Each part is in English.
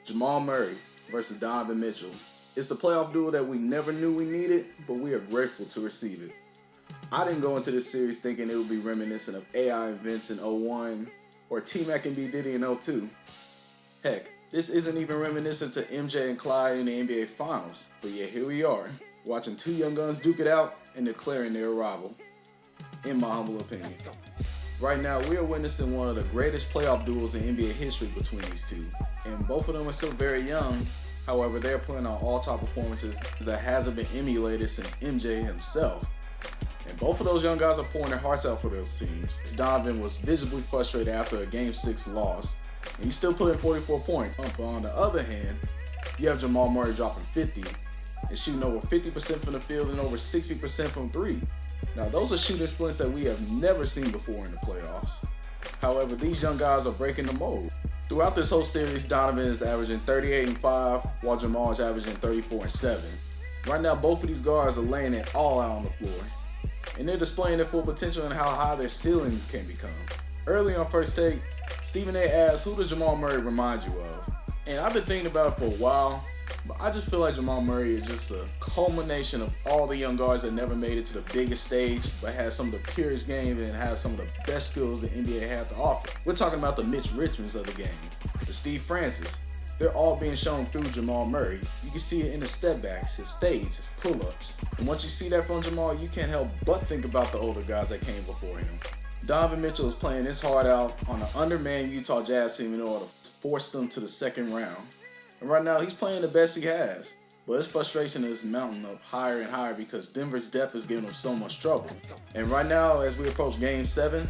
Jamal Murray versus Donovan Mitchell. It's a playoff duel that we never knew we needed, but we are grateful to receive it. I didn't go into this series thinking it would be reminiscent of AI events in '01 or T-Mac and B Diddy in '02. Heck, this isn't even reminiscent to MJ and Clyde in the NBA Finals, but yet here we are, watching two young guns duke it out and declaring their arrival, in my humble opinion. Right now, we are witnessing one of the greatest playoff duels in NBA history between these two, and both of them are still very young. However, they're playing on all-time performances that hasn't been emulated since MJ himself. And both of those young guys are pouring their hearts out for those teams. Donovan was visibly frustrated after a Game 6 loss, and he's still putting 44 points. But on the other hand, you have Jamal Murray dropping 50 and shooting over 50% from the field and over 60% from three. Now, those are shooting splits that we have never seen before in the playoffs. However, these young guys are breaking the mold. Throughout this whole series, Donovan is averaging 38-5, while Jamal is averaging 34-7. Right now, both of these guards are laying it all out on the floor, and they're displaying their full potential and how high their ceiling can become. Early on First Take, Stephen A asked, who does Jamal Murray remind you of? And I've been thinking about it for a while, but I just feel like Jamal Murray is just a culmination of all the young guards that never made it to the biggest stage, but has some of the purest game and has some of the best skills the NBA has to offer. We're talking about the Mitch Richmonds of the game, the Steve Francis. They're all being shown through Jamal Murray. You can see it in his step backs, his fades, his pull-ups. And once you see that from Jamal, you can't help but think about the older guys that came before him. Donovan Mitchell is playing his heart out on an undermanned Utah Jazz team in order to force them to the second round. And right now, he's playing the best he has. But his frustration is mounting up higher and higher because Denver's depth is giving him so much trouble. And right now, as we approach Game 7,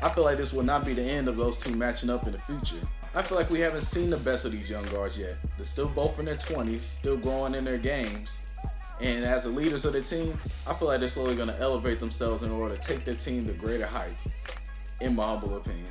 I feel like this will not be the end of those two matching up in the future. I feel like we haven't seen the best of these young guards yet. They're still both in their 20s, still growing in their games. And as the leaders of their team, I feel like they're slowly going to elevate themselves in order to take their team to greater heights, in my humble opinion.